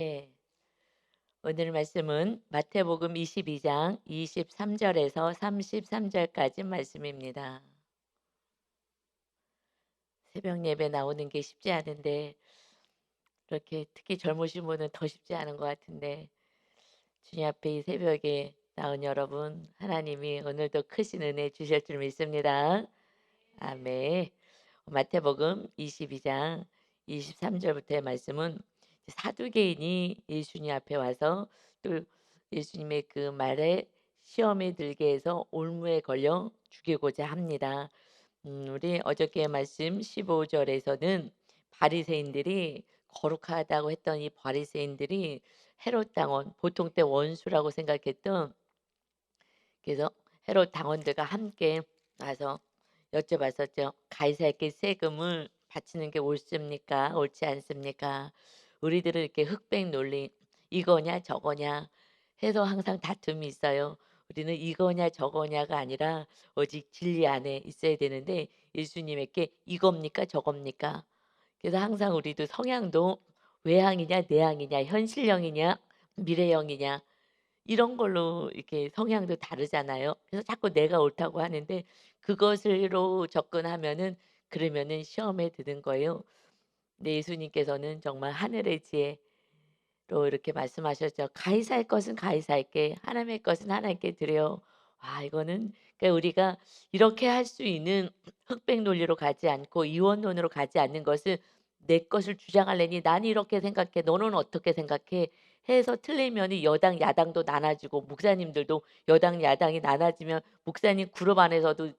네. 오늘 말씀은 마태복음 22장 23 절에서 33 절까지 말씀입니다. 새벽 예배 나오는 게 쉽지 않은데 그렇게 특히 젊으신 분은 더 쉽지 않은 것 같은데 주님 앞에 이 새벽에 나온 여러분 하나님이 오늘도 크신 은혜 주실 줄 믿습니다. 아멘. 마태복음 22장 23 절부터의 말씀은 사두개인이 예수님 앞에 와서 또 예수님의 그 말에 시험에 들게 해서 올무에 걸려 죽이고자 합니다. 우리 어저께 말씀 15 절에서는 바리새인들이 거룩하다고 했던 이 바리새인들이 헤롯 당원 보통 때 원수라고 생각했던 그래서 헤롯 당원들과 함께 와서 여쭤봤었죠. 가이사에게 세금을 바치는 게 옳습니까? 옳지 않습니까? 우리들은 이렇게 흑백 논리 이거냐 저거냐 해서 항상 다툼이 있어요. 우리는 이거냐 저거냐가 아니라 오직 진리 안에 있어야 되는데 예수님에게 이겁니까 저겁니까? 그래서 항상 우리도 성향도 외향이냐 내향이냐 현실형이냐 미래형이냐 이런 걸로 이렇게 성향도 다르잖아요. 그래서 자꾸 내가 옳다고 하는데 그것으로 접근하면은 그러면은 시험에 드는 거예요. 근데 예수님께서는 정말 하늘의 지혜로 이렇게 말씀하셨죠. "가이사의 것은 가이사에게 하나님의 것은 하나님께 드려." 와 이거는 그러니까 우리가 이렇게 할 수 있는 흑백 논리로 가지 않고 이원론으로 가지 않는 것은 "내 것을 주장하려니 난 이렇게 생각해. 너는 어떻게 생각해?" 해서 틀리면은 여당 야당도 나눠지고 목사님들도 여당 야당이 나눠지면 목사님 그룹 안에서도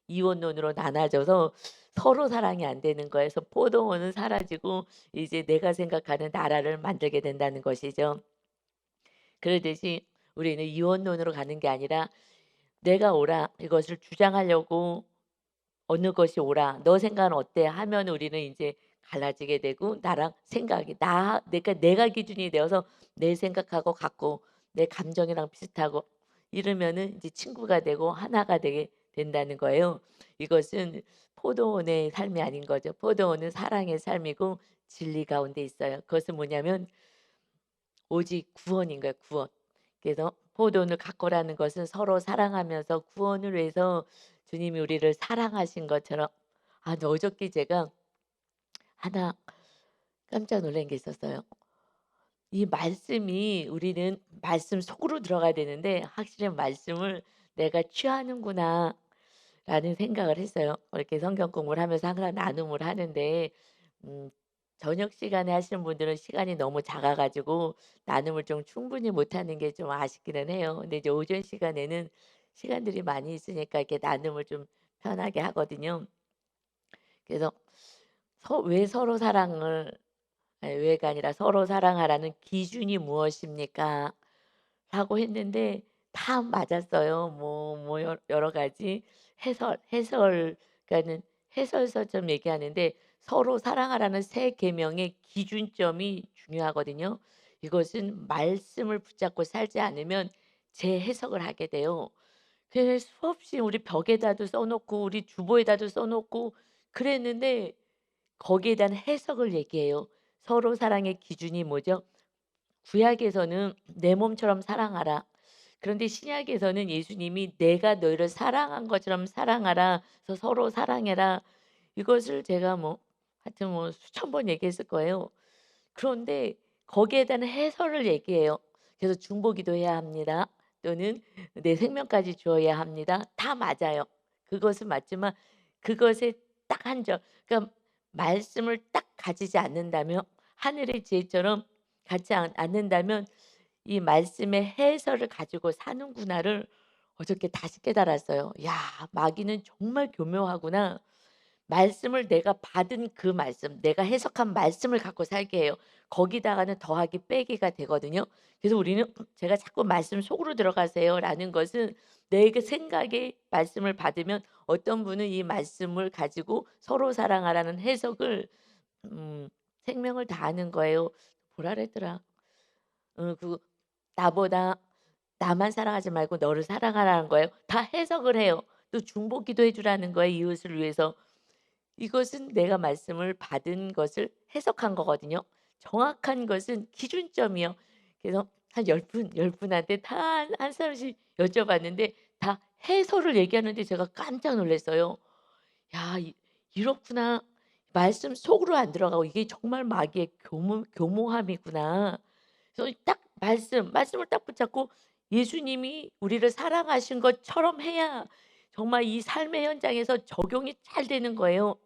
이원론으로 나눠져서 서로 사랑이 안 되는 거예요. 그래서 포도원은 사라지고 이제 내가 생각하는 나라를 만들게 된다는 것이죠. 그러듯이 우리는 이원론으로 가는 게 아니라 내가 옳아 이것을 주장하려고 어느 것이 옳아 너 생각은 어때 하면 우리는 이제 갈라지게 되고 나랑 생각이 내가 기준이 되어서 내 생각하고 같고 내 감정이랑 비슷하고 이러면은 이제 친구가 되고 하나가 되게 된다는 거예요. 이것은 포도원의 삶이 아닌 거죠. 포도원은 사랑의 삶이고 진리 가운데 있어요. 그것은 뭐냐면 오직 구원인 거예요, 구원. 그래서 포도원을 가꾸라는 것은 서로 사랑하면서 구원을 위해서 주님이 우리를 사랑하신 것처럼 근데 어저께 제가 하나 깜짝 놀란 게 있었어요. 이 말씀이 우리는 말씀 속으로 들어가야 되는데 확실히 '말씀을 내가 취하는구나.'라는 생각을 했어요. 이렇게 성경 공부를 하면서 항상 나눔을 하는데 음 저녁 시간에 하시는 분들은 시간이 너무 작아 가지고 나눔을 좀 충분히 못 하는 게 좀 아쉽기는 해요. 근데 이제 오전 시간에는 시간들이 많이 있으니까 이렇게 나눔을 좀 편하게 하거든요. 그래서 왜 서로 사랑을 왜가 아니라 "서로 사랑하라는 기준이 무엇입니까?" 라고 했는데 다 맞았어요. 여러 가지 해설 그러니까는 해설서처럼 얘기하는데 서로 사랑하라는 세 계명의 기준점이 중요하거든요. 이것은 말씀을 붙잡고 살지 않으면 재해석을 하게 돼요. 그래서 수없이 우리 벽에다도 써 놓고 우리 주보에다도 써 놓고 그랬는데 거기에 대한 해석을 얘기해요. 서로 사랑의 기준이 뭐죠? 구약에서는 "내 몸처럼 사랑하라." 그런데 신약에서는 예수님이 "내가 너희를 사랑한 것처럼 사랑하라." 그래서 "서로 사랑해라." 이것을 제가 하여튼 수천 번 얘기했을 거예요. 그런데 거기에 대한 해설을 얘기해요. 그래서 "중보기도해야 합니다." 또는 "내 생명까지 주어야 합니다." 다 맞아요. 그것은 맞지만 그것에 딱 한 점 그러니까 말씀을 딱 가지지 않는다면 하늘의 지혜처럼 갖지 않는다면 이 말씀의 해설을 가지고 사는구나를 어저께 다시 깨달았어요. '야 마귀는 정말 교묘하구나.' 말씀을 내가 받은 그 말씀, 내가 해석한 말씀을 갖고 살게 해요. 거기다가는 더하기 빼기가 되거든요. 그래서 우리는 제가 자꾸 "말씀 속으로 들어가세요."라는 것은 내 그 생각의 말씀을 받으면 어떤 분은 이 말씀을 가지고 서로 사랑하라는 해석을 음 생명을 다하는 거예요. 뭐라 그랬더라? 그 나보다 나만 사랑하지 말고 너를 사랑하라는 거예요. 다 해석을 해요. 또 중보 기도해 주라는 거예요, 이웃을 위해서. 이것은 내가 말씀을 받은 것을 해석한 거거든요. 정확한 것은 기준점이요. 그래서 한 10 분한테 다 한 사람씩 여쭤봤는데 다 해설을 얘기하는데 제가 깜짝 놀랐어요. '야 이렇구나. 말씀 속으로 안 들어가고 이게 정말 마귀의 교모함이구나.' 그래서 딱 말씀을 딱 붙잡고 예수님이 우리를 사랑하신 것처럼 해야 정말 이 삶의 현장에서 적용이 잘 되는 거예요.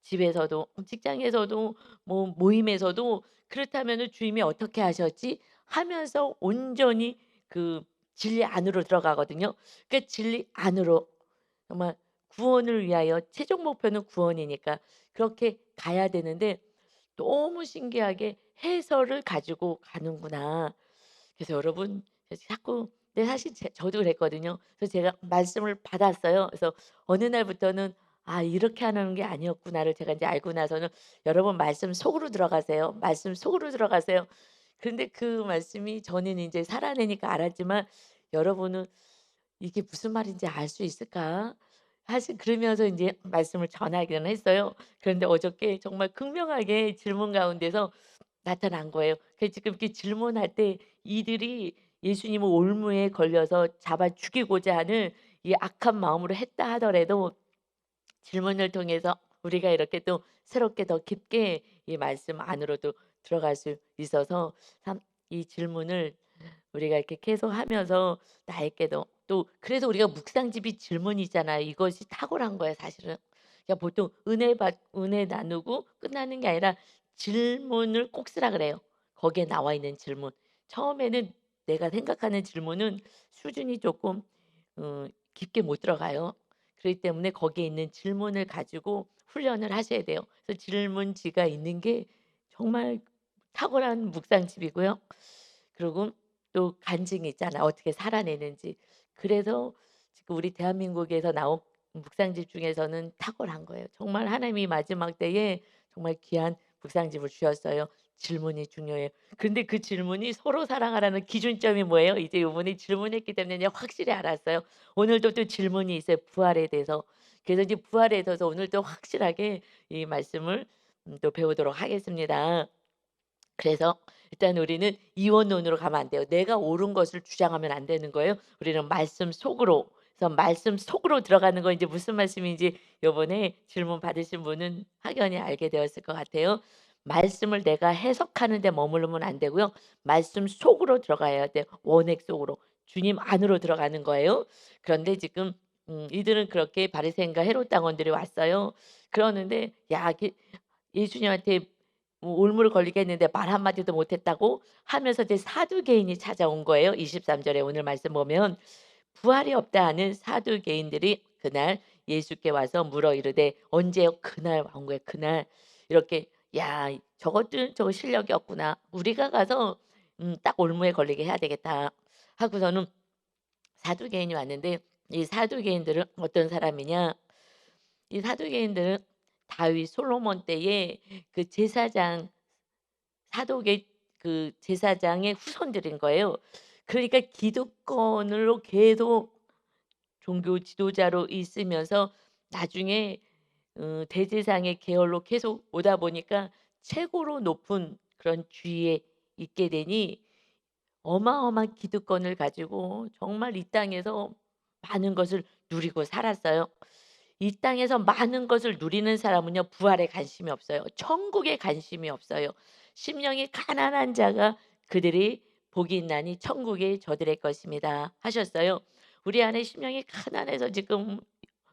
집에서도 직장에서도 뭐 모임에서도 그렇다면은 '주님이 어떻게 하셨지?' 하면서 온전히 그 진리 안으로 들어가거든요. 그러니까 진리 안으로 정말 구원을 위하여 최종 목표는 구원이니까 그렇게 가야 되는데 너무 신기하게 해설을 가지고 가는구나. 그래서 여러분 자꾸 네 사실 저도 그랬거든요. 그래서 제가 말씀을 받았어요. 그래서 어느 날부터는 '아 이렇게 하는 게 아니었구나.'를 제가 인제 알고 나서는 "여러분 말씀 속으로 들어가세요. 말씀 속으로 들어가세요." 그런데 그 말씀이 저는 인제 살아내니까 알았지만 여러분은 '이게 무슨 말인지 알 수 있을까?' 사실 그러면서 인제 말씀을 전하기는 했어요. 그런데 어저께 정말 극명하게 질문 가운데서 나타난 거예요. 지금 이렇게 질문할 때 이들이 예수님을 올무에 걸려서 잡아 죽이고자 하는 이 악한 마음으로 했다 하더라도 질문을 통해서 우리가 이렇게 또 새롭게 더 깊게 이 말씀 안으로도 들어갈 수 있어서 참 이 질문을 우리가 이렇게 계속하면서 나에게도 또 그래서 우리가 묵상집이 질문이잖아요. 이것이 탁월한 거예요 사실은. 그러니까 보통 은혜 나누고 끝나는 게 아니라 질문을 꼭 쓰라 그래요. 거기에 나와 있는 질문. 처음에는 내가 생각하는 질문은 수준이 조금 깊게 못 들어가요. 그렇기 때문에 거기에 있는 질문을 가지고 훈련을 하셔야 돼요. 그래서 질문지가 있는 게 정말 탁월한 묵상집이고요. 그리고 또 간증이 있잖아요. 어떻게 살아내는지. 그래서 지금 우리 대한민국에서 나온 묵상집 중에서는 탁월한 거예요. 정말 하나님이 마지막 때에 정말 귀한 묵상집을 주셨어요. 질문이 중요해요. 근데 그 질문이 서로 사랑하라는 기준점이 뭐예요? 이제 요번에 질문했기 때문에 그냥 확실히 알았어요. 오늘도 또 질문이 있어요, 부활에 대해서. 그래서 이제 부활에 대해서 오늘 또 확실하게 이 말씀을 또 배우도록 하겠습니다. 그래서 일단 우리는 이원론으로 가면 안 돼요. 내가 옳은 것을 주장하면 안 되는 거예요. 우리는 말씀 속으로. 그래서 말씀 속으로 들어가는 거 이제 무슨 말씀인지 요번에 질문 받으신 분은 확연히 알게 되었을 것 같아요. 말씀을 내가 해석하는 데 머무르면 안 되고요. 말씀 속으로 들어가야 돼요. 원액 속으로. 주님 안으로 들어가는 거예요. 그런데 지금 이들은 그렇게 바리새인과 헤롯 당원들이 왔어요. 그러는데 야 예수님한테 뭐 올무를 걸리게 했는데 말 한마디도 못했다고 하면서 이제 사두개인이 찾아온 거예요. 23 절에 오늘 말씀 보면 부활이 없다 하는 사두개인들이 그날 예수께 와서 물어 이르되 "언제요?" 그날 온 거예요 그날. 이렇게 "야 저것들은 저거 실력이 없구나. 우리가 가서 딱 올무에 걸리게 해야 되겠다." 하고서는 사두개인이 왔는데 이 사두개인들은 어떤 사람이냐 이 사두개인들은 다윗 솔로몬 때에 그 제사장 사독의 그 제사장의 후손들인 거예요. 그러니까 기득권으로 계속 종교 지도자로 있으면서 나중에 대제사장의 계열로 계속 오다 보니까 최고로 높은 그런 주위에 있게 되니 어마어마한 기득권을 가지고 정말 이 땅에서 많은 것을 누리고 살았어요. 이 땅에서 많은 것을 누리는 사람은요 부활에 관심이 없어요. 천국에 관심이 없어요. 심령이 가난한 자가 그들이 복이 있나니 천국이 저들의 것입니다 하셨어요. 우리 안에 심령이 가난해서 지금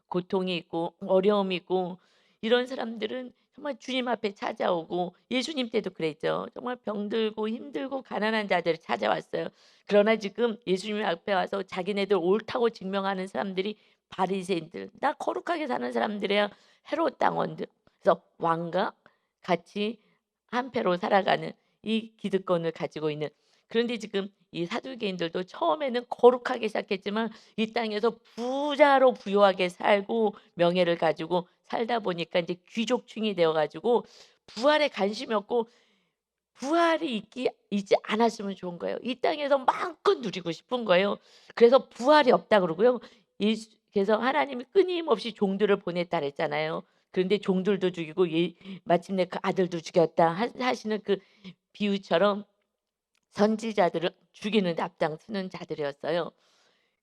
고통이 있고 어려움이 있고 이런 사람들은 정말 주님 앞에 찾아오고 예수님 때도 그랬죠. 정말 병들고 힘들고 가난한 자들이 찾아왔어요. 그러나 지금 예수님 앞에 와서 자기네들 옳다고 증명하는 사람들이 바리새인들, 나 거룩하게 사는 사람들이야 헤롯 당원들. 그래서 왕과 같이 한패로 살아가는 이 기득권을 가지고 있는 그런데 지금 이 사두개인들도 처음에는 거룩하게 시작했지만 이 땅에서 부자로 부유하게 살고 명예를 가지고 살다 보니까 인제 귀족층이 되어 가지고 부활에 관심이 없고 부활이 있지 않았으면 좋은 거예요. 이 땅에서 마음껏 누리고 싶은 거예요. 그래서 부활이 없다 그러고요. 그래서 하나님이 끊임없이 종들을 보냈다 그랬잖아요. 그런데 종들도 죽이고 마침내 그 아들도 죽였다 하시는 그 비유처럼 선지자들을 죽이는 데 앞장서는 자들이었어요.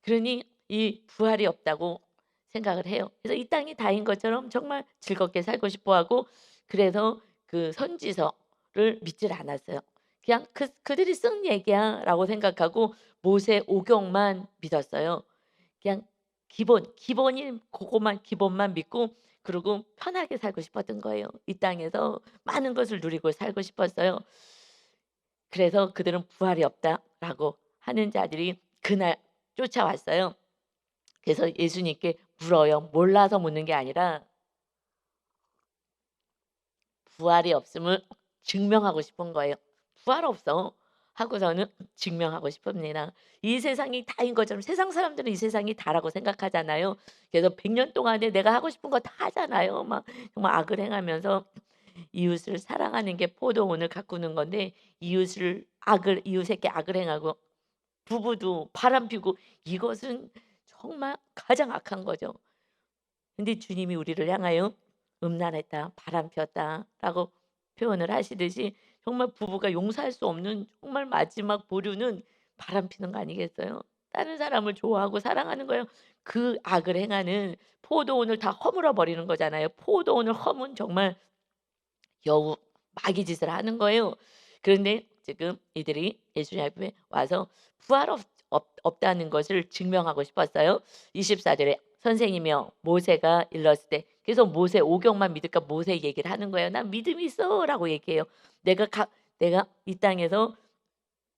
그러니 이 부활이 없다고 생각을 해요. 그래서 이 땅이 다인 것처럼 정말 즐겁게 살고 싶어 하고, 그래서 그 선지서를 믿질 않았어요. 그냥 '그들이 쓴 얘기야.'라고 생각하고 모세 오경만 믿었어요. 그냥 기본인 고거만 기본만 믿고, 그리고 편하게 살고 싶었던 거예요. 이 땅에서 많은 것을 누리고 살고 싶었어요. 그래서 그들은 "부활이 없다."라고 하는 자들이 그날 쫓아왔어요. 그래서 예수님께 물어요. 몰라서 묻는 게 아니라 부활이 없음을 증명하고 싶은 거예요. "부활 없어." 하고서는 증명하고 싶습니다. 이 세상이 다인 것처럼, 세상 사람들은 이 세상이 다라고 생각하잖아요. 그래서 100년 동안에 내가 하고 싶은 거 다 하잖아요. 막 정말 악을 행하면서 이웃을 사랑하는 게 포도원을 가꾸는 건데, 이웃에게 악을 행하고 부부도 바람 피우고, 이것은 정말 가장 악한 거죠. 근데 주님이 우리를 향하여 "음란했다. 바람 피웠다."라고 표현을 하시듯이, 정말 부부가 용서할 수 없는 정말 마지막 보류는 바람 피는 거 아니겠어요? 다른 사람을 좋아하고 사랑하는 거예요. 그 악을 행하는 포도원을 다 허물어 버리는 거잖아요. 포도원을 허문 정말 여우 마귀 짓을 하는 거예요. 그런데 지금 이들이 예수님 앞에 와서 부활 없다는 것을 증명하고 싶었어요. 24 절에 "선생이며 모세가 일렀을 때", 그래서 모세 오경만 믿을까 모세 얘기를 하는 거예요. "난 믿음이 있어."라고 얘기해요. 내가 이 땅에서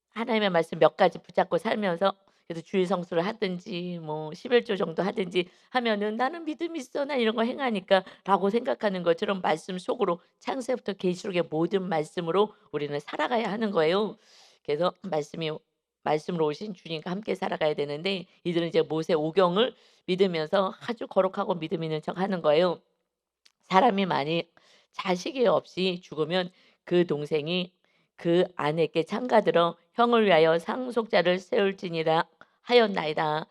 하나님의 말씀 몇 가지 붙잡고 살면서, 그래서 주일 성수를 하든지 뭐 11조 정도 하든지 하면은 '나는 믿음이 있어. 나 이런 거 행하니까.'라고 생각하는 것처럼 말씀 속으로 창세부터 계시록의 모든 말씀으로 우리는 살아가야 하는 거예요. 그래서 말씀으로 오신 주님과 함께 살아가야 되는데, 이들은 이제 모세 오경을 믿으면서 아주 거룩하고 믿음 있는 척하는 거예요. 사람이 만일 자식이 없이 죽으면 그 동생이 그 아내께 창가들어 형을 위하여 상속자를 세울지니라 하였나이다.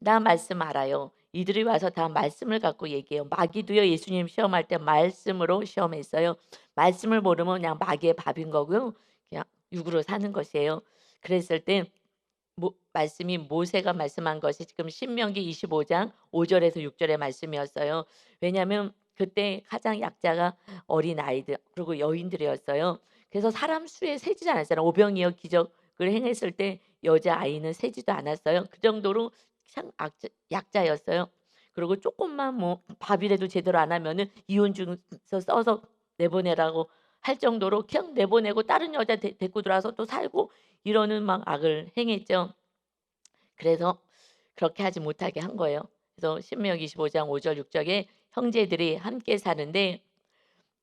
나 말씀 알아요. 이들이 와서 다 말씀을 갖고 얘기해요. 마귀도요, 예수님 시험할 때 말씀으로 시험했어요. 말씀을 모르면 그냥 마귀의 밥인 거고요. 그냥 육으로 사는 것이에요. 그랬을 때 말씀이 모세가 말씀한 것이 지금 신명기 25장 5 절에서 6 절의 말씀이었어요. 왜냐하면 그때 가장 약자가 어린아이들 그리고 여인들이었어요. 그래서 사람 수에 세지지 않았잖아요. 오병이어 기적을 행했을 때 여자아이는 세지도 않았어요. 그 정도로 참 약자였어요. 그리고 쪼끔만 뭐 밥이라도 제대로 안 하면은 이혼증서 써서 내보내라고 할 정도로 그냥 내보내고 다른 여자 데리고 들어와서 또 살고, 이러는 막 악을 행했죠. 그래서 그렇게 하지 못하게 한 거예요. 그래서 신명기 25장 5절 6 절에 형제들이 함께 사는데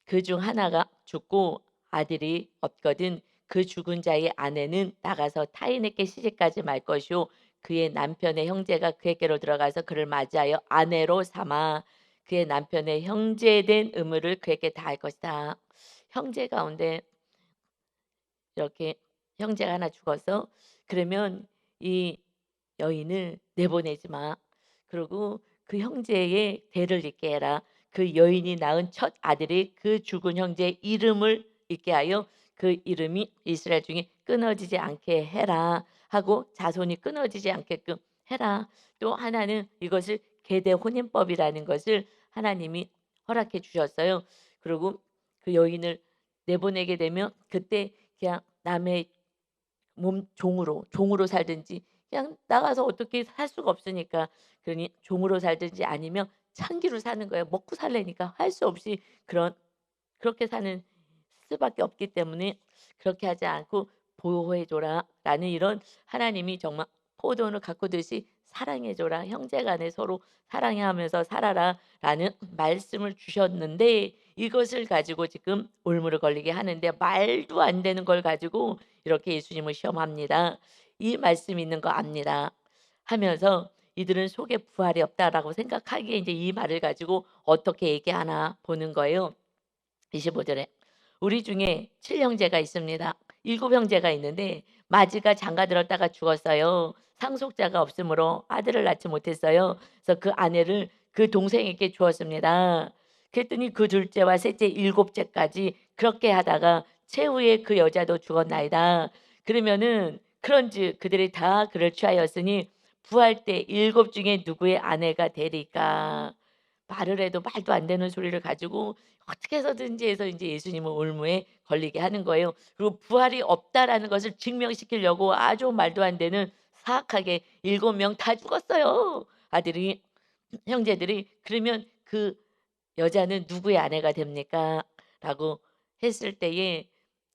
그중 하나가 죽고 아들이 없거든 그 죽은 자의 아내는 나가서 타인에게 시집가지 말 것이요 그의 남편의 형제가 그에게로 들어가서 그를 맞이하여 아내로 삼아 그의 남편의 형제된 의무를 그에게 다할 것이다. 형제 가운데 이렇게 형제가 하나 죽어서, 그러면 이 여인을 내보내지 마. 그리고 그 형제의 대를 잇게 해라. 그 여인이 낳은 첫 아들이 그 죽은 형제의 이름을 있게 하여 그 이름이 이스라엘 중에 끊어지지 않게 해라 하고, 자손이 끊어지지 않게끔 해라. 또 하나는 이것을 계대 혼인법이라는 것을 하나님이 허락해 주셨어요. 그리고 그 여인을 내보내게 되면 그때 그냥 남의 종으로 살든지, 그냥 나가서 어떻게 살 수가 없으니까, 그러니 종으로 살든지 아니면 창기로 사는 거예요. 먹고 살래니까 할 수 없이 그렇게 사는 수밖에 없기 때문에 그렇게 하지 않고 "보호해 줘라."라는 이런, 하나님이 정말 포도원을 가꾸듯이 "사랑해 줘라. 형제 간에 서로 사랑하면서 살아라."라는 말씀을 주셨는데, 이것을 가지고 지금 올무를 걸리게 하는데, 말도 안 되는 걸 가지고 이렇게 예수님을 시험합니다. "이 말씀이 있는 거 압니다." 하면서 이들은 속에 부활이 없다라고 생각하기에 이제 이 말을 가지고 어떻게 얘기하나 보는 거예요. 25 절에 "우리 중에 7 형제가 있습니다. 7 형제가 있는데 마지가 장가들었다가 죽었어요. 상속자가 없으므로 아들을 낳지 못했어요. 그래서 그 아내를 그 동생에게 주었습니다. 그랬더니 그 둘째와 셋째, 일곱째까지 그렇게 하다가 최후에 그 여자도 죽었나이다. 그러면은 그런즉 그들이 다 그를 취하였으니 부활 때 일곱 중에 누구의 아내가 되리까? 말을 해도 말도 안 되는 소리를 가지고 어떻게 해서든지 해서 인제 예수님을 올무에 걸리게 하는 거예요. 그리고 부활이 없다라는 것을 증명시키려고 아주 말도 안 되는 사악하게 일곱 명 다 죽었어요. 아들이 형제들이. 그러면 그 "여자는 누구의 아내가 됩니까?" 라고 했을 때에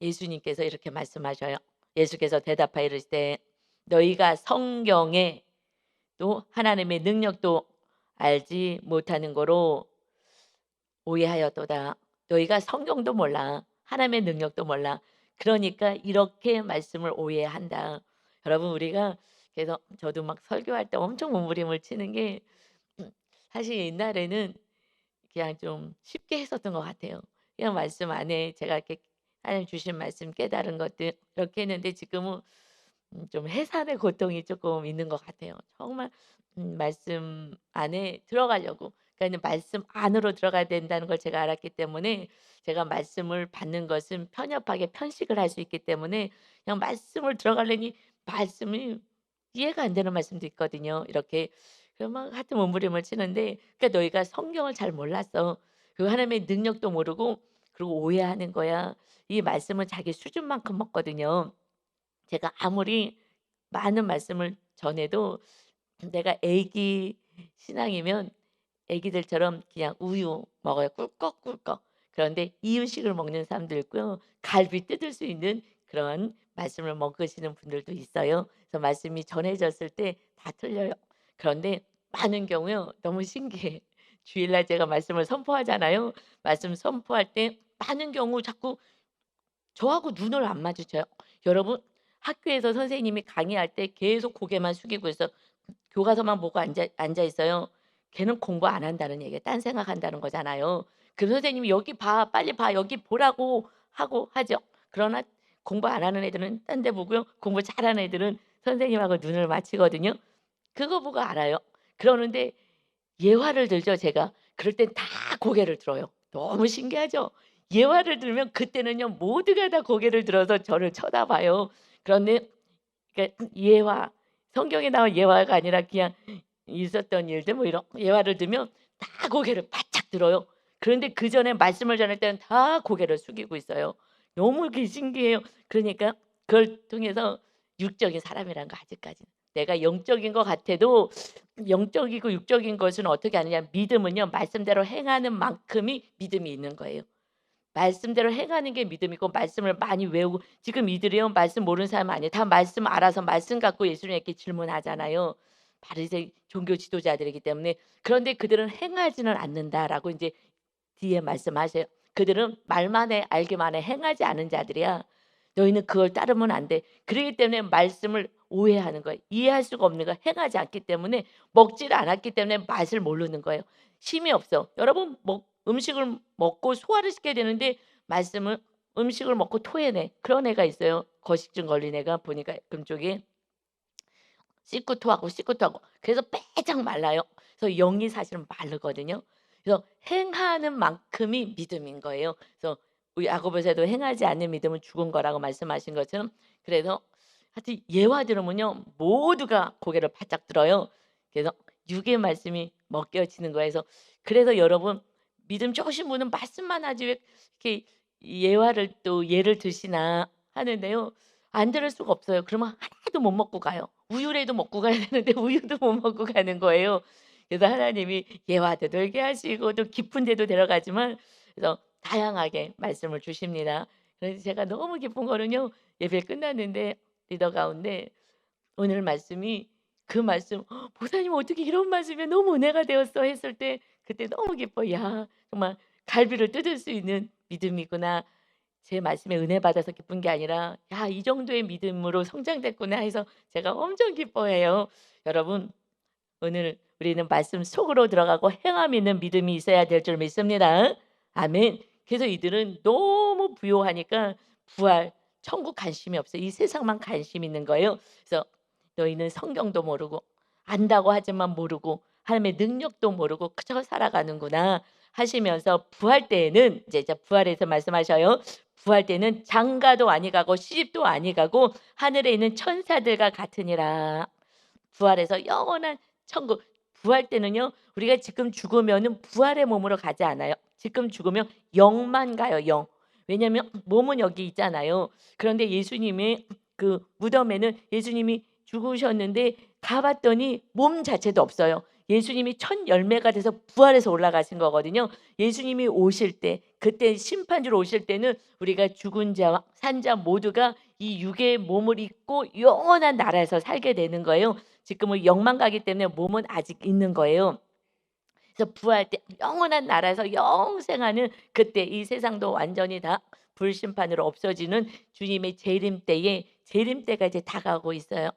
예수님께서 이렇게 말씀하셔요. 예수께서 대답하여 이르시되 "너희가 성경에 또 하나님의 능력도 알지 못하는 거로 오해하였도다." 너희가 성경도 몰라. 하나님의 능력도 몰라. 그러니까 이렇게 말씀을 오해한다. 여러분 우리가 그래서 저도 막 설교할 때 엄청 몸부림을 치는 게 사실 옛날에는 그냥 좀 쉽게 했었던 것 같아요. 그냥 말씀 안에 제가 이렇게 하나님 주신 말씀 깨달은 것들 이렇게 했는데 지금은 좀 해산의 고통이 조금 있는 것 같아요. 정말 말씀 안에 들어가려고 그러니까는 말씀 안으로 들어가야 된다는 걸 제가 알았기 때문에 제가 말씀을 받는 것은 편협하게 편식을 할 수 있기 때문에 그냥 말씀을 들어가려니 말씀이 이해가 안 되는 말씀도 있거든요. 이렇게 막 하여튼 몸부림을 치는데 그러니까 "너희가 성경을 잘 몰랐어. 그 하나님의 능력도 모르고 그리고 오해하는 거야." 이 말씀은 자기 수준만큼 먹거든요. 제가 아무리 많은 말씀을 전해도 내가 애기 신앙이면 애기들처럼 그냥 우유 먹어요 꿀꺽꿀꺽. 그런데 이유식을 먹는 사람도 있고요. 갈비 뜯을 수 있는 그런 말씀을 먹으시는 분들도 있어요. 그래서 말씀이 전해졌을 때 다 틀려요. 그런데 많은 경우요. 너무 신기해. 주일날 제가 말씀을 선포하잖아요. 말씀 선포할 때 많은 경우 자꾸 저하고 눈을 안 마주쳐요. 여러분 학교에서 선생님이 강의할 때 계속 고개만 숙이고 있어 교과서만 보고 앉아 있어요. 걔는 공부 안 한다는 얘기예요. 딴 생각한다는 거잖아요. 그 선생님이 "여기 봐. 빨리 봐. 여기 보라고." 하고 하죠. 그러나 공부 안 하는 애들은 딴 데 보고요. 공부 잘하는 애들은 선생님하고 눈을 맞추거든요. 그거 보고 알아요. 그러는데 예화를 들죠 제가. 그럴 땐 다 고개를 들어요. 너무 신기하죠? 예화를 들면 그때는요 모두가 다 고개를 들어서 저를 쳐다봐요. 그런데 그러니까 예화 성경에 나온 예화가 아니라 그냥 있었던 일들 뭐 이런 예화를 들면 다 고개를 바짝 들어요. 그런데 그전에 말씀을 전할 때는 다 고개를 숙이고 있어요. 너무 그게 신기해요. 그러니까 그걸 통해서 육적인 사람이라는 거 아직까지는. 내가 영적인 것 같아도 영적이고 육적인 것은 어떻게 아느냐 믿음은요 말씀대로 행하는 만큼이 믿음이 있는 거예요. 말씀대로 행하는 게 믿음이고 말씀을 많이 외우고 지금 이들이요 말씀 모르는 사람 아니에요. 다 말씀 알아서 말씀 갖고 예수님께 질문하잖아요. 바리새인 종교 지도자들이기 때문에. 그런데 그들은 행하지는 않는다라고 인제 뒤에 말씀하셔요. 그들은 말만 해 알기만 해 행하지 않은 자들이야. 너희는 그걸 따르면 안 돼. 그러기 때문에 말씀을 오해하는 거예요. 이해할 수가 없는 거예요. 행하지 않기 때문에 먹지를 않았기 때문에 맛을 모르는 거예요. 힘이 없어. 여러분 음식을 먹고 소화를 시켜야 되는데 말씀을 음식을 먹고 토해내. 그런 애가 있어요. 거식증 걸린 애가 보니까 금쪽이 씻고 토하고 씻고 토하고. 그래서 빼짝 말라요. 그래서 영이 사실은 마르거든요. 그래서 행하는 만큼이 믿음인 거예요. 그래서 우리 야고보서에도 행하지 않는 믿음은 죽은 거라고 말씀하신 것처럼 그래서 하여튼 예화 들으면요 모두가 고개를 바짝 들어요. 그래서 육의 말씀이 먹겨지는 거예요. 그래서 여러분 믿음 좋으신 분은 말씀만 하지 왜 이렇게 예화를 또 예를 드시나 하는데요. 안 들을 수가 없어요. 그러면 하나도 못 먹고 가요. 우유라도 먹고 가야 되는데 우유도 못 먹고 가는 거예요. 그래서 하나님이 예화도 들게 하시고 또 깊은 데도 데려가지만 그래서 다양하게 말씀을 주십니다. 그래서 제가 너무 기쁜 거는요. 예배 끝났는데 리더 가운데 오늘 말씀이 그 말씀 "목사님 어떻게 이런 말씀이 너무 은혜가 되었어." 했을 때 그때 너무 기뻐 '야 정말 갈비를 뜯을 수 있는 믿음이구나.' 제 말씀에 은혜 받아서 기쁜 게 아니라 '야 이 정도의 믿음으로 성장됐구나.' 해서 제가 엄청 기뻐해요. 여러분 오늘 우리는 말씀 속으로 들어가고 행함 있는 믿음이 있어야 될 줄 믿습니다. 아멘. 그래서 이들은 너무 부요하니까 부활, 천국 관심이 없어요. 이 세상만 관심 있는 거예요. 그래서 너희는 성경도 모르고 안다고 하지만 모르고 하나님의 능력도 모르고 그저 살아가는구나. 하시면서 부활 때에는 이제 부활해서 말씀하셔요. 부활 때는 장가도 아니 가고 시집도 아니 가고 하늘에 있는 천사들과 같으니라. 부활해서 영원한 천국. 부활 때는요. 우리가 지금 죽으면은 부활의 몸으로 가지 않아요. 지금 죽으면 영만 가요, 영. 왜냐면 몸은 여기 있잖아요. 그런데 예수님의 그 무덤에는 예수님이 죽으셨는데 가 봤더니 몸 자체도 없어요. 예수님이 첫 열매가 돼서 부활해서 올라가신 거거든요. 예수님이 오실 때 그때 심판주로 오실 때는 우리가 죽은 자와 산 자 모두가 이 육의 몸을 입고 영원한 나라에서 살게 되는 거예요. 지금은 영만 가기 때문에 몸은 아직 있는 거예요. 그래서 부활 때 영원한 나라에서 영생하는 그때 이 세상도 완전히 다 불심판으로 없어지는 주님의 재림 때에 재림 때가 이제 다가오고 있어요.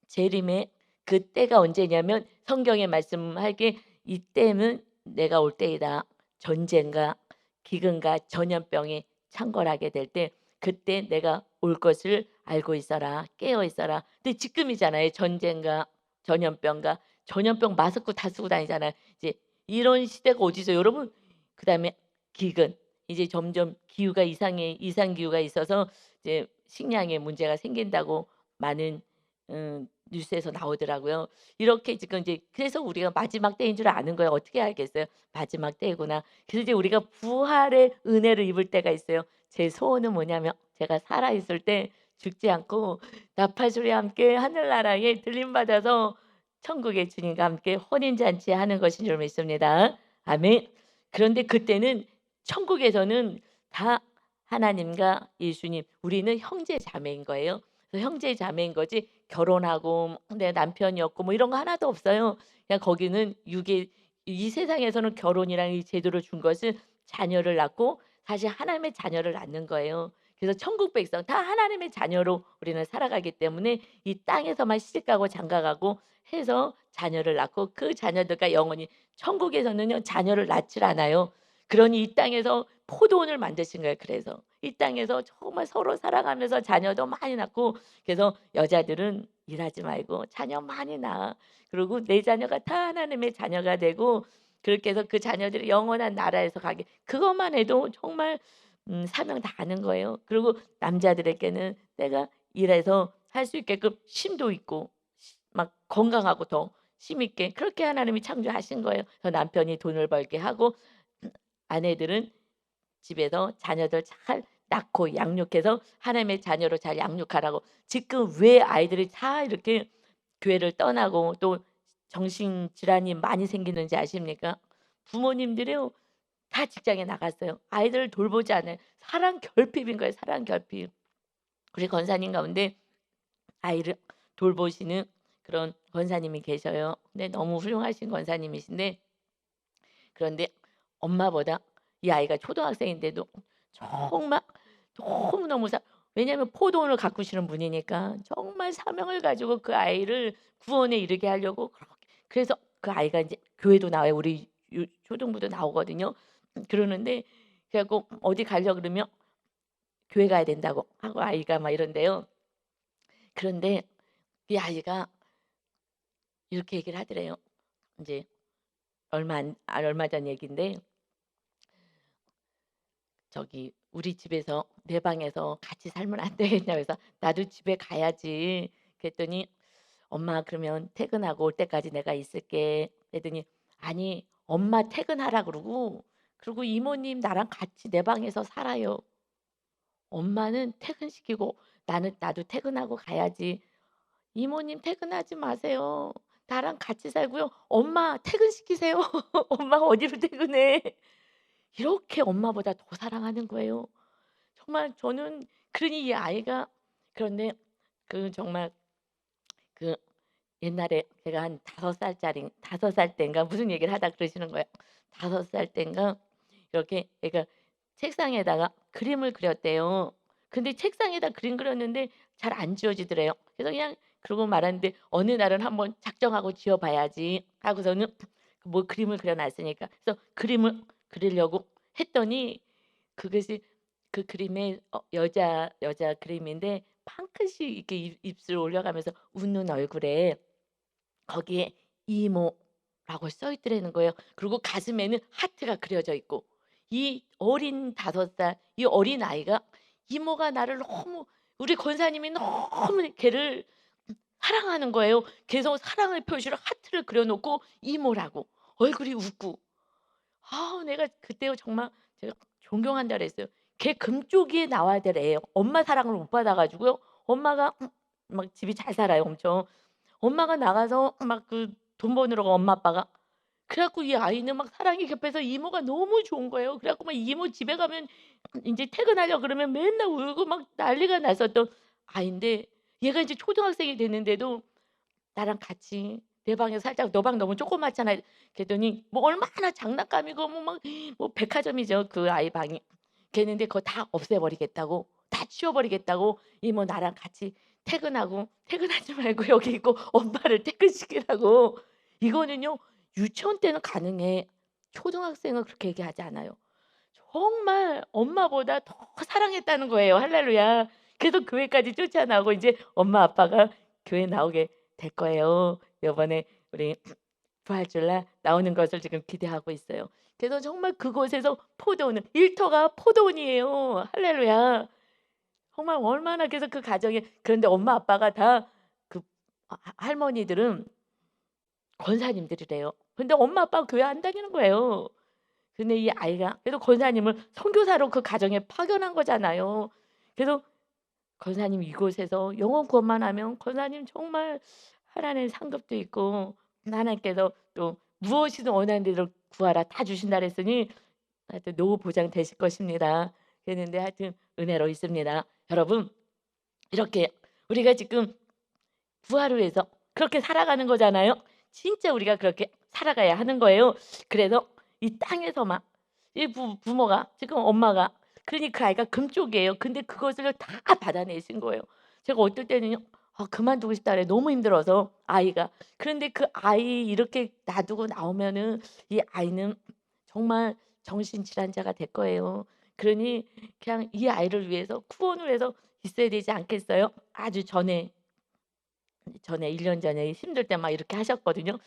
재림의 그 때가 언제냐면 성경에 말씀하기에 이때는 내가 올 때이다. 전쟁과 기근과 전염병이 창궐하게 될 때 그때 내가 올 것을 알고 있어라. 깨어 있어라. 근데 지금이잖아요. 전쟁과 전염병 마스크 다 쓰고 다니잖아요. 이제 이런 시대가 어디서 여러분. 그다음에 기근. 이제 점점 기후가 이상 기후가 있어서 이제 식량에 문제가 생긴다고 많은 뉴스에서 나오더라고요. 이렇게 지금 이제 그래서 우리가 마지막 때인 줄 아는 거예요. 어떻게 알겠어요? 마지막 때구나. 그래서 이제 우리가 부활의 은혜를 입을 때가 있어요. 제 소원은 뭐냐면 제가 살아 있을 때 죽지 않고 나팔소리와 함께 하늘나라에 들림 받아서 천국의 주님과 함께 혼인 잔치하는 것인 줄 믿습니다. 아멘. 그런데 그때는 천국에서는 다 하나님과 예수님 우리는 형제 자매인 거예요. 그래서 형제 자매인 거지 결혼하고 내 남편이었고 뭐 이런 거 하나도 없어요. 그냥 거기는 육의 이 세상에서는 결혼이라는 이 제도를 준 것은 자녀를 낳고 사실 하나님의 자녀를 낳는 거예요. 그래서 천국 백성 다 하나님의 자녀로 우리는 살아가기 때문에 이 땅에서만 시집가고 장가가고 해서 자녀를 낳고 그 자녀들과 영원히 천국에서는요 자녀를 낳질 않아요. 그러니 이 땅에서 포도원을 만드신 거예요. 그래서 이 땅에서 정말 서로 살아가면서 자녀도 많이 낳고 그래서 여자들은 일하지 말고 자녀 많이 낳아. 그리고 내 자녀가 다 하나님의 자녀가 되고 그렇게 해서 그 자녀들이 영원한 나라에서 가게 그것만 해도 정말 사명 다하는 거예요. 그리고 남자들에게는 내가 일해서 할 수 있게끔 쉼도 있고 막 건강하고 더 쉼 있게 그렇게 하나님이 창조하신 거예요. 그래서 남편이 돈을 벌게 하고 아내들은 집에서 자녀들 잘 낳고 양육해서 하나님의 자녀로 잘 양육하라고. 지금 왜 아이들이 다 이렇게 교회를 떠나고 또 정신질환이 많이 생기는지 아십니까? 부모님들이요. 다 직장에 나갔어요. 아이들을 돌보지 않아요. 사랑 결핍인 거예요. 사랑 결핍. 우리 권사님 가운데 아이를 돌보시는 그런 권사님이 계셔요. 근데 너무 훌륭하신 권사님이신데 그런데 엄마보다 이 아이가 초등학생인데도 정말 너무너무 왜냐하면 포도원을 가꾸시는 분이니까 정말 사명을 가지고 그 아이를 구원에 이르게 하려고 그래서 그 아이가 이제 교회도 나와요. 우리 초등부도 나오거든요. 그러는데 그래 갖고 어디 가려 그러면 교회 가야 된다고 하고 아이가 막 이런데요. 그런데 이 아이가 이렇게 얘기를 하더래요. 이제 얼마 전 얘기인데 저기 "우리 집에서 내 방에서 같이 살면 안 되겠냐." 그래서 "나도 집에 가야지." 그랬더니 "엄마 그러면 퇴근하고 올 때까지 내가 있을게." 그랬더니 "아니 엄마 퇴근하라 그러고 그리고 이모님 나랑 같이 내 방에서 살아요. 엄마는 퇴근시키고 나도 퇴근하고 가야지." "이모님 퇴근하지 마세요. 나랑 같이 살고요. 엄마 퇴근시키세요." "엄마가 어디로 퇴근해." 이렇게 엄마보다 더 사랑하는 거예요. 정말 저는 그러니 이 아이가 그런데 그 정말 그 옛날에 제가 한 5살 땐가 무슨 얘기를 하다 그러시는 거예요. 5살 땐가 이렇게 애가 책상에다가 그림을 그렸대요. 근데 책상에다 그림 그렸는데 잘 안 지워지더래요. 그래서 그냥 그러고 말았는데 어느 날은 한번 작정하고 지워 봐야지 하고서는 뭐 그림을 그려 놨으니까 그래서 그림을 그리려고 했더니 그것이 그 그림의 여자 그림인데 방긋이 이렇게 입술을 올려가면서 웃는 얼굴에 거기에 이모라고 라고 써 있더라는 거예요. 그리고 가슴에는 하트가 그려져 있고 이 어린 5살 이 어린아이가 이모가 나를 너무 우리 권사님이 너무 걔를 사랑하는 거예요. 계속 사랑의 표시로 하트를 그려 놓고 이모라고 얼굴이 웃고 내가 그때 정말 제가 존경한다 그랬어요. 걔 금쪽이에 나와야 될 애예요. 엄마 사랑을 못 받아 가지고요. 엄마가 막 집이 잘 살아요 엄청. 엄마가 나가서 막 그 돈 버느라고 엄마 아빠가 그래 갖고 이 아이는 막 사랑이 겹해서 이모가 너무 좋은 거예요. 그래 갖고 막 이모 집에 가면 인제 퇴근하려고 그러면 맨날 울고 막 난리가 났었던 아인데 얘가 이제 초등학생이 됐는데도 나랑 같이 내 방에 살짝 "너 방 너무 조그맣잖아." 그랬더니 뭐 얼마나 장난감이고 뭐 막 뭐 백화점이죠 그 아이 방이. 걔는데 그거 다 없애 버리겠다고 다 치워 버리겠다고 이모 나랑 같이 퇴근하고 퇴근하지 말고 여기 있고 엄마를 퇴근시키라고. 이거는요 유치원 때는 가능해. 초등학생은 그렇게 얘기하지 않아요. 정말 엄마보다 더 사랑했다는 거예요. 할렐루야. 그래서 교회까지 쫓아나오고 이제 엄마 아빠가 교회 나오게 될 거예요. 요번에 우리 부활주일날 나오는 것을 지금 기대하고 있어요. 그래서 정말 그곳에서 포도원은 일터가 포도원이에요. 할렐루야. 정말 얼마나 그래서 그 가정에 그런데 엄마 아빠가 다 그 할머니들은 권사님들이래요. 근데 엄마 아빠가 교회 안 다니는 거예요. 근데 이 아이가 그래도 권사님을 선교사로 그 가정에 파견한 거잖아요. 그래서 권사님 이곳에서 영혼 구원만 하면 권사님 정말 하나님의 상급도 있고 하나님께서 또 무엇이든 원하는 대로 구하라 다 주신다 그랬으니 하여튼 노후 보장 되실 것입니다. 그랬는데 하여튼 은혜로 있습니다. 여러분 이렇게 우리가 지금 부활을 위해서 그렇게 살아가는 거잖아요. 진짜 우리가 그렇게 살아가야 하는 거예요. 그래서 이 땅에서만 이 부모가 지금 엄마가 그러니 그 아이가 금쪽이에요. 근데 그것을 다 받아내신 거예요. 제가 어떨 때는요. 그만두고 싶다 그래. 너무 힘들어서 아이가. 그런데 그 아이 이렇게 놔두고 나오면은 이 아이는 정말 정신질환자가 될 거예요. 그러니 그냥 이 아이를 위해서 구원을 위해서 있어야 되지 않겠어요? 아주 전에 1년 전에 힘들 때 막 이렇게 하셨거든요.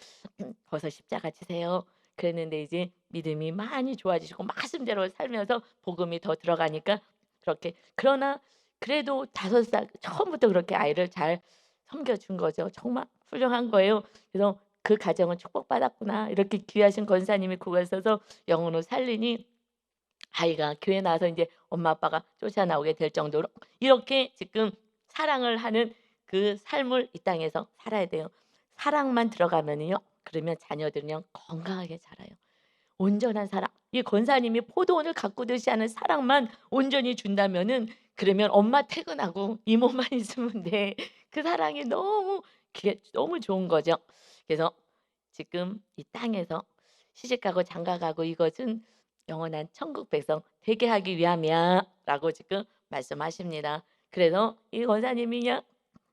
"벗어 십자가 지세요." 그랬는데 이제 믿음이 많이 좋아지시고 말씀대로 살면서 복음이 더 들어가니까 그렇게 그러나 그래도 5살 처음부터 그렇게 아이를 잘 섬겨 준 거죠. 정말 훌륭한 거예요. 그래서 '그 가정은 축복받았구나.' 이렇게 귀하신 권사님이 그걸 써서 영혼을 살리니 아이가 교회 나와서 인제 엄마 아빠가 쫓아나오게 될 정도로 이렇게 지금 사랑을 하는 그 삶을 이 땅에서 살아야 돼요. 사랑만 들어가면은요 그러면 자녀들은요 건강하게 자라요. 온전한 사랑. 이 권사님이 포도원을 가꾸듯이 하는 사랑만 온전히 준다면은 그러면 엄마 퇴근하고 이모만 있으면 돼. 그 사랑이 너무 그게 너무 좋은 거죠. 그래서 지금 이 땅에서 시집가고 장가가고 이것은 영원한 천국 백성 되게 하기 위함이야라고 지금 말씀하십니다. 그래서 이 권사님이 그냥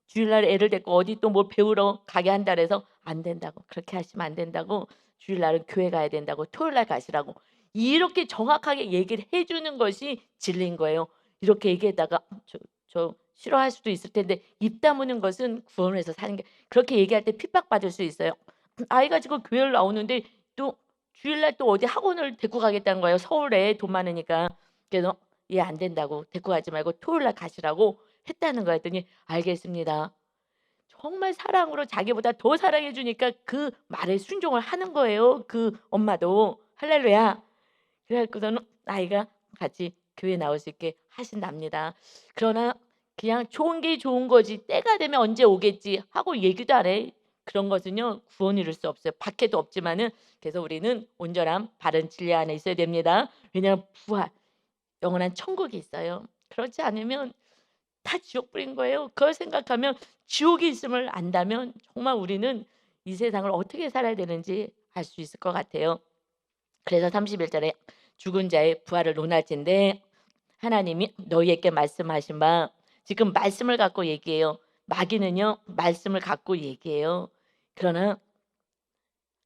주일날 애를 데리고 어디 또 뭘 배우러 가게 한다 그래서 안 된다고 그렇게 하시면 안 된다고 주일날은 교회 가야 된다고 토요일날 가시라고 이렇게 정확하게 얘기를 해 주는 것이 진리인 거예요. 이렇게 얘기하다가 저 싫어할 수도 있을 텐데 입 다무는 것은 구원을 해서 사는 게 그렇게 얘기할 때 핍박받을 수 있어요. 아이가 지금 교회를 나오는데 또 주일날 또 어디 학원을 데리고 가겠다는 거예요, 서울에 돈 많으니까. 그래서 "얘 안 된다고. 데리고 가지 말고 토요일날 가시라."고 했다는 거야. 했더니 "알겠습니다." 정말 사랑으로 자기보다 더 사랑해 주니까 그 말에 순종을 하는 거예요, 그 엄마도. 할렐루야. 그래 갖고서는 아이가 같이 교회 나올 수 있게 하신답니다. 그러나 그냥 "좋은 게 좋은 거지. 때가 되면 언제 오겠지." 하고 얘기도 안 해. 그런 것은요 구원 이룰 수 없어요. 박해도 없지만은 그래서 우리는 온전한 바른 진리 안에 있어야 됩니다. 왜냐하면 부활, 영원한 천국이 있어요. 그렇지 않으면 다 지옥불인 거예요. 그걸 생각하면 지옥이 있음을 안다면 정말 우리는 이 세상을 어떻게 살아야 되는지 알 수 있을 것 같아요. 그래서 31 절에 죽은 자의 부활을 논할진대 하나님이 너희에게 말씀하신 바 지금 말씀을 갖고 얘기해요. 마귀는요 말씀을 갖고 얘기해요. 그러나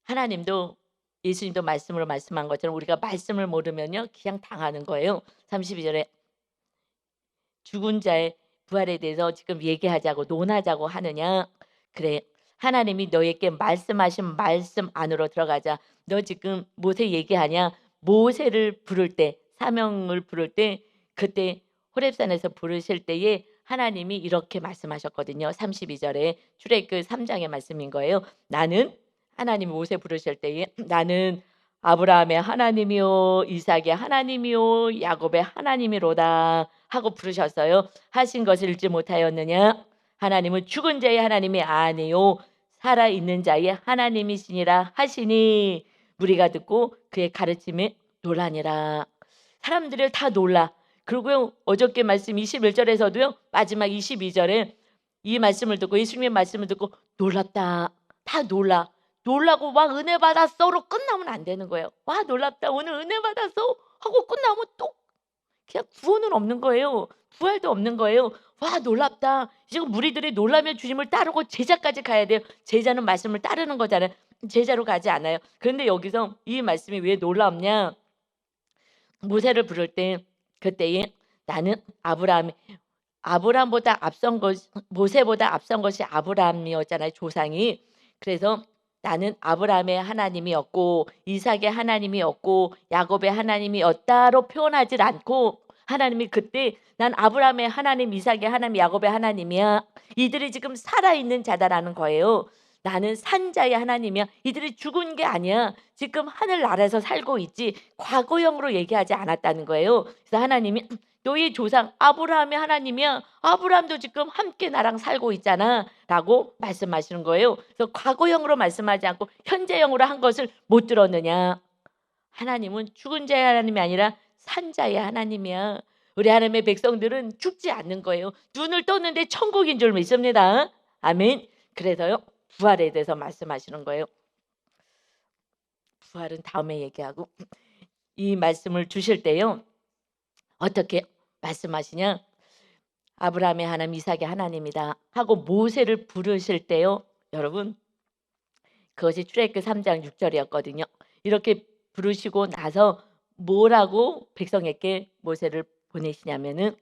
하나님도 예수님도 말씀으로 말씀한 것처럼 우리가 말씀을 모르면요 그냥 당하는 거예요. 32 절에 죽은 자의 부활에 대해서 지금 얘기하자고 논하자고 하느냐. 그래 하나님이 너에게 말씀하신 말씀 안으로 들어가자. 너 지금 모세 얘기하냐? 모세를 부를 때, 사명을 부를 때, 그때 호렙산에서 부르실 때에 하나님이 이렇게 말씀하셨거든요. 32절에 출애굽 3장의 말씀인 거예요. 나는, 하나님이 모세 부르실 때에 나는 아브라함의 하나님이요 이삭의 하나님이요 야곱의 하나님이로다 하고 부르셨어요. 하신 것을 읽지 못하였느냐? 하나님은 죽은 자의 하나님이 아니요 살아있는 자의 하나님이시니라 하시니 무리가 듣고 그의 가르침에 놀라니라. 사람들을 다 놀라. 그리고요 어저께 말씀 21절에서도요 마지막 22절에 이 말씀을 듣고 예수님의 말씀을 듣고 놀랍다. 다 놀라. 놀라고 와 은혜 받았어로 끝나면 안 되는 거예요. 와 놀랍다 오늘 은혜 받았어 하고 끝나면 또 그냥 구원은 없는 거예요. 부활도 없는 거예요. 와 놀랍다. 지금 무리들이 놀라며 주님을 따르고 제자까지 가야 돼요. 제자는 말씀을 따르는 거잖아요. 제자로 가지 않아요. 그런데 여기서 이 말씀이 왜 놀랍냐? 모세를 부를 때 그때에 나는 아브라함보다 앞선 것 모세보다 앞선 것이 아브라함이었잖아요. 조상이. 그래서 나는 아브라함의 하나님이었고 이삭의 하나님이었고 야곱의 하나님이었다로 표현하지 않고 하나님이 그때 난 아브라함의 하나님 이삭의 하나님 야곱의 하나님이야. 이들이 지금 살아있는 자다라는 거예요. 나는 산자의 하나님이야. 이들이 죽은 게 아니야. 지금 하늘나라에서 살고 있지. 과거형으로 얘기하지 않았다는 거예요. 그래서 하나님이 너희 조상 아브라함의 하나님이야. 아브라함도 지금 함께 나랑 살고 있잖아 라고 말씀하시는 거예요. 그래서 과거형으로 말씀하지 않고 현재형으로 한 것을 못 들었느냐. 하나님은 죽은 자의 하나님이 아니라 산자의 하나님이야. 우리 하나님의 백성들은 죽지 않는 거예요. 눈을 떴는데 천국인 줄 믿습니다. 아멘. 그래서요 부활에 대해서 말씀하시는 거예요. 부활은 다음에 얘기하고 이 말씀을 주실 때요 어떻게 말씀하시냐? 아브라함의 하나님 이삭의 하나님이다 하고 모세를 부르실 때요 여러분 그것이 출애굽 3장 6절이었거든요. 이렇게 부르시고 나서 뭐라고 백성에게 모세를 보내시냐면은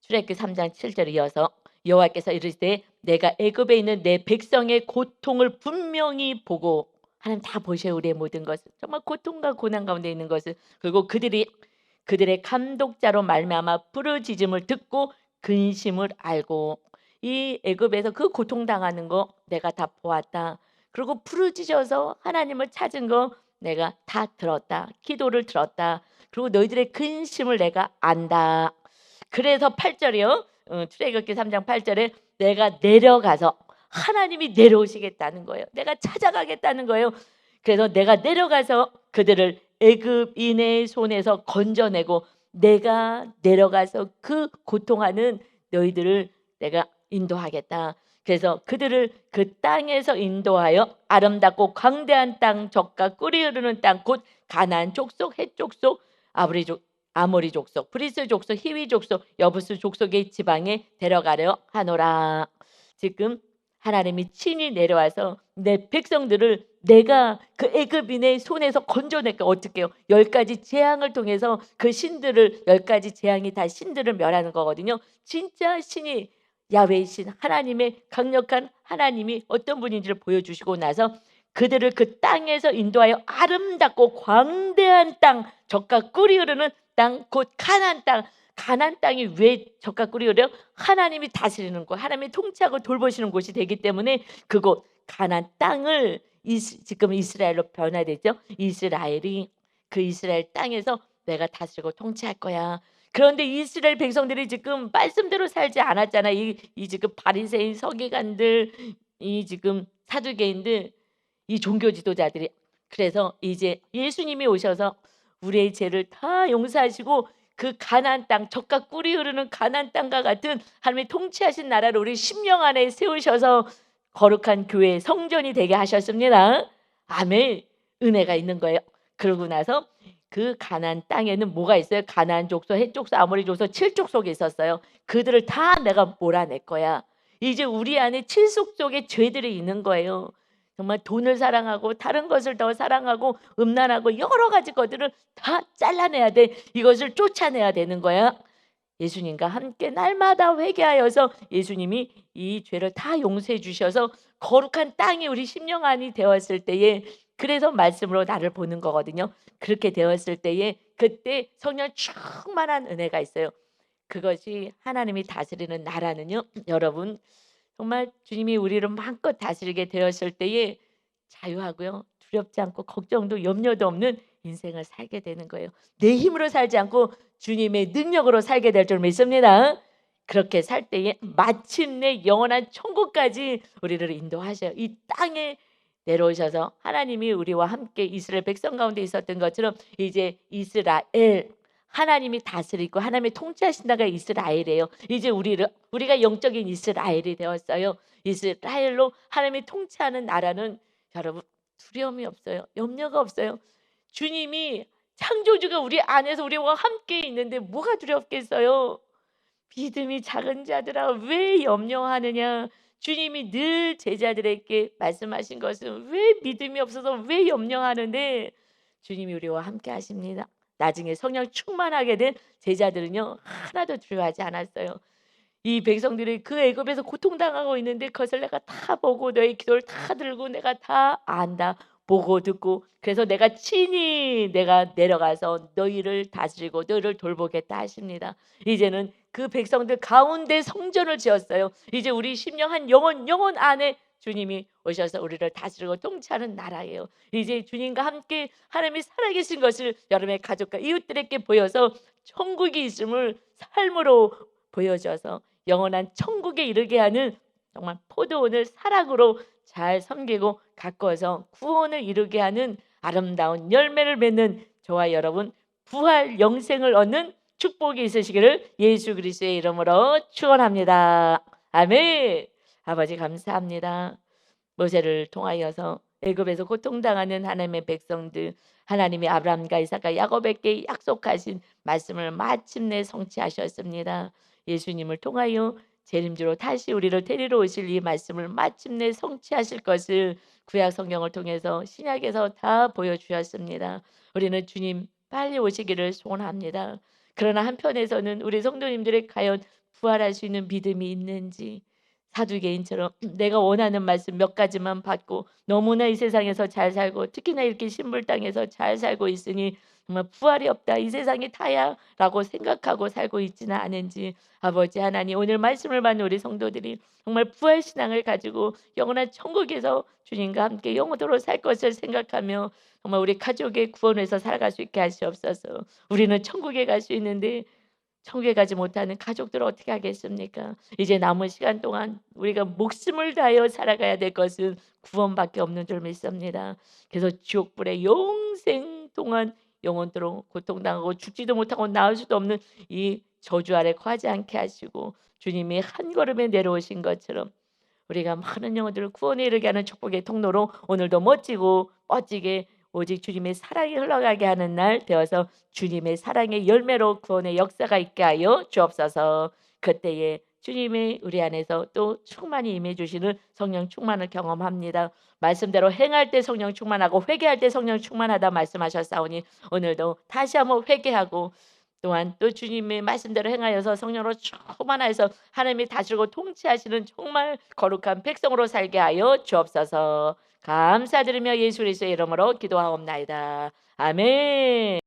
출애굽 3장 7절 이어서 여호와께서 이르시되 내가 애굽에 있는 내 백성의 고통을 분명히 보고 하나님 다 보셔요. 우리의 모든 것을 정말 고통과 고난 가운데 있는 것을 그리고 그들의 감독자로 말미암아 부르짖음을 듣고 근심을 알고 이 애굽에서 그 고통당하는 거 내가 다 보았다. 그리고 부르짖어서 하나님을 찾은 거 내가 다 들었다. 기도를 들었다. 그리고 너희들의 근심을 내가 안다. 그래서 8절이요. 출애굽기 3장 8절에 내가 내려가서 하나님이 내려오시겠다는 거예요. 내가 찾아가겠다는 거예요. 그래서 내가 내려가서 그들을 애굽인의 손에서 건져내고 내가 내려가서 그 고통하는 너희들을 내가 인도하겠다. 그래서 그들을 그 땅에서 인도하여 아름답고 광대한 땅 적과 꿀이 흐르는 땅 곧 가나안 족속 헷 족속 아모리 족속 브리스 족속 히위 족속 여부스 족속의 지방에 데려가려 하노라. 지금 하나님이 친히 내려와서 내 백성들을 내가 그 애굽인의 손에서 건져낼까. 어떻게 해요? 10가지 재앙을 통해서 그 신들을 10가지 재앙이 다 신들을 멸하는 거거든요. 진짜 신이 야훼의 신 하나님의 강력한 하나님이 어떤 분인지를 보여주시고 나서 그들을 그 땅에서 인도하여 아름답고 광대한 땅 젖과 꿀이 흐르는 땅 곧 가나안 땅. 가나안 땅이 왜 젖과 꿀이 흐려? 하나님이 다스리는 곳, 하나님이 통치하고 돌보시는 곳이 되기 때문에 그곳 가나안 땅을 지금 이스라엘로 변화되죠. 이스라엘이 그 이스라엘 땅에서 내가 다스리고 통치할 거야. 그런데 이스라엘 백성들이 지금 말씀대로 살지 않았잖아. 이 지금 바리새인 서기관들, 이 지금 사두개인들, 이 종교 지도자들이. 그래서 이제 예수님이 오셔서 우리의 죄를 다 용서하시고 그 가나안 땅 젖과 꿀이 흐르는 가나안 땅과 같은 하나님이 통치하신 나라를 우리 심령 안에 세우셔서 거룩한 교회 성전이 되게 하셨습니다. 아멘. 은혜가 있는 거예요. 그러고 나서 그 가나안 땅에는 뭐가 있어요? 가나안 족속, 헷 족속, 아모리 족속, 칠족속이 있었어요. 그들을 다 내가 몰아낼 거야. 이제 우리 안에 칠족속의 죄들이 있는 거예요. 정말 돈을 사랑하고 다른 것을 더 사랑하고 음란하고 여러 가지 것들을 다 잘라내야 돼. 이것을 쫓아내야 되는 거야. 예수님과 함께 날마다 회개하여서 예수님이 이 죄를 다 용서해 주셔서 거룩한 땅이 우리 심령 안이 되었을 때에, 그래서 말씀으로 나를 보는 거거든요. 그렇게 되었을 때에 그때 성령 충만한 은혜가 있어요. 그것이 하나님이 다스리는 나라는요, 여러분, 정말 주님이 우리를 마음껏 다스리게 되었을 때에 자유하고요, 두렵지 않고 걱정도 염려도 없는 인생을 살게 되는 거예요. 내 힘으로 살지 않고 주님의 능력으로 살게 될 줄 믿습니다. 그렇게 살 때에 마침내 영원한 천국까지 우리를 인도하셔요. 이 땅에 내려오셔서 하나님이 우리와 함께 이스라엘 백성 가운데 있었던 것처럼 이제 이스라엘, 하나님이 다스리고 하나님이 통치하신다가 이스라엘이에요. 이제 우리가 영적인 이스라엘이 되었어요. 이스라엘로 하나님이 통치하는 나라는 여러분 두려움이 없어요. 염려가 없어요. 주님이 창조주가 우리 안에서 우리와 함께 있는데 뭐가 두렵겠어요? 믿음이 작은 자들아 왜 염려하느냐? 주님이 늘 제자들에게 말씀하신 것은 왜 믿음이 없어서 왜 염려하는데, 주님이 우리와 함께 하십니다. 나중에 성령 충만하게 된 제자들은요 하나도 두려워하지 않았어요. 이 백성들이 그 애굽에서 고통당하고 있는데 그것을 내가 다 보고 너의 기도를 다 들고 내가 다 안다. 보고 듣고, 그래서 내가 친히 내가 내려가서 너희를 다스리고 너희를 돌보겠다 하십니다. 이제는 그 백성들 가운데 성전을 지었어요. 이제 우리 심령 한 영혼 안에 주님이 오셔서 우리를 다스리고 통치하는 나라예요. 이제 주님과 함께 하나님이 살아계신 것을 여러분의 가족과 이웃들에게 보여서 천국이 있음을 삶으로 보여줘서 영원한 천국에 이르게 하는 정말 포도원을 사랑으로 잘 섬기고 가꿔서 구원을 이루게 하는 아름다운 열매를 맺는 저와 여러분 부활 영생을 얻는 축복이 있으시기를 예수 그리스도의 이름으로 축원합니다. 아멘. 아버지 감사합니다. 모세를 통하여서 애굽에서 고통당하는 하나님의 백성들, 하나님이 아브라함과 이삭과 야곱에게 약속하신 말씀을 마침내 성취하셨습니다. 예수님을 통하여 재림주로 다시 우리를 데리러 오실 이 말씀을 마침내 성취하실 것을 구약 성경을 통해서 신약에서 다 보여주셨습니다. 우리는 주님 빨리 오시기를 소원합니다. 그러나 한편에서는 우리 성도님들의 과연 부활할 수 있는 믿음이 있는지, 사두개인처럼 내가 원하는 말씀 몇 가지만 받고 너무나 이 세상에서 잘 살고 특히나 이렇게 신물 땅에서 잘 살고 있으니 정말 부활이 없다, 이 세상이 다야 라고 생각하고 살고 있지는 않은지, 아버지 하나님 오늘 말씀을 받는 우리 성도들이 정말 부활 신앙을 가지고 영원한 천국에서 주님과 함께 영원토록 살 것을 생각하며 정말 우리 가족의 구원에서 살아갈 수 있게 하시옵소서. 우리는 천국에 갈 수 있는데 천국에 가지 못하는 가족들을 어떻게 하겠습니까? 이제 남은 시간 동안 우리가 목숨을 다하여 살아가야 될 것은 구원밖에 없는 줄 믿습니다. 그래서 지옥불의 영생 동안 영원토록 고통당하고 죽지도 못하고 나을 수도 없는 이 저주 아래 거하지 않게 하시고, 주님이 한 걸음에 내려오신 것처럼 우리가 많은 영혼들을 구원에 이르게 하는 축복의 통로로 오늘도 멋지고 멋지게 오직 주님의 사랑이 흘러가게 하는 날 되어서 주님의 사랑의 열매로 구원의 역사가 있게 하여 주옵소서. 그때에 주님이 우리 안에서 또 충만히 임해 주시는 성령 충만을 경험합니다. 말씀대로 행할 때 성령 충만하고 회개할 때 성령 충만하다 말씀하셨사오니 오늘도 다시 한번 회개하고 또한 또 주님의 말씀대로 행하여서 성령으로 충만하여서 하나님이 다스리고 통치하시는 정말 거룩한 백성으로 살게 하여 주옵소서. 감사드리며 예수 그리스도의 이름으로 기도하옵나이다. 아멘.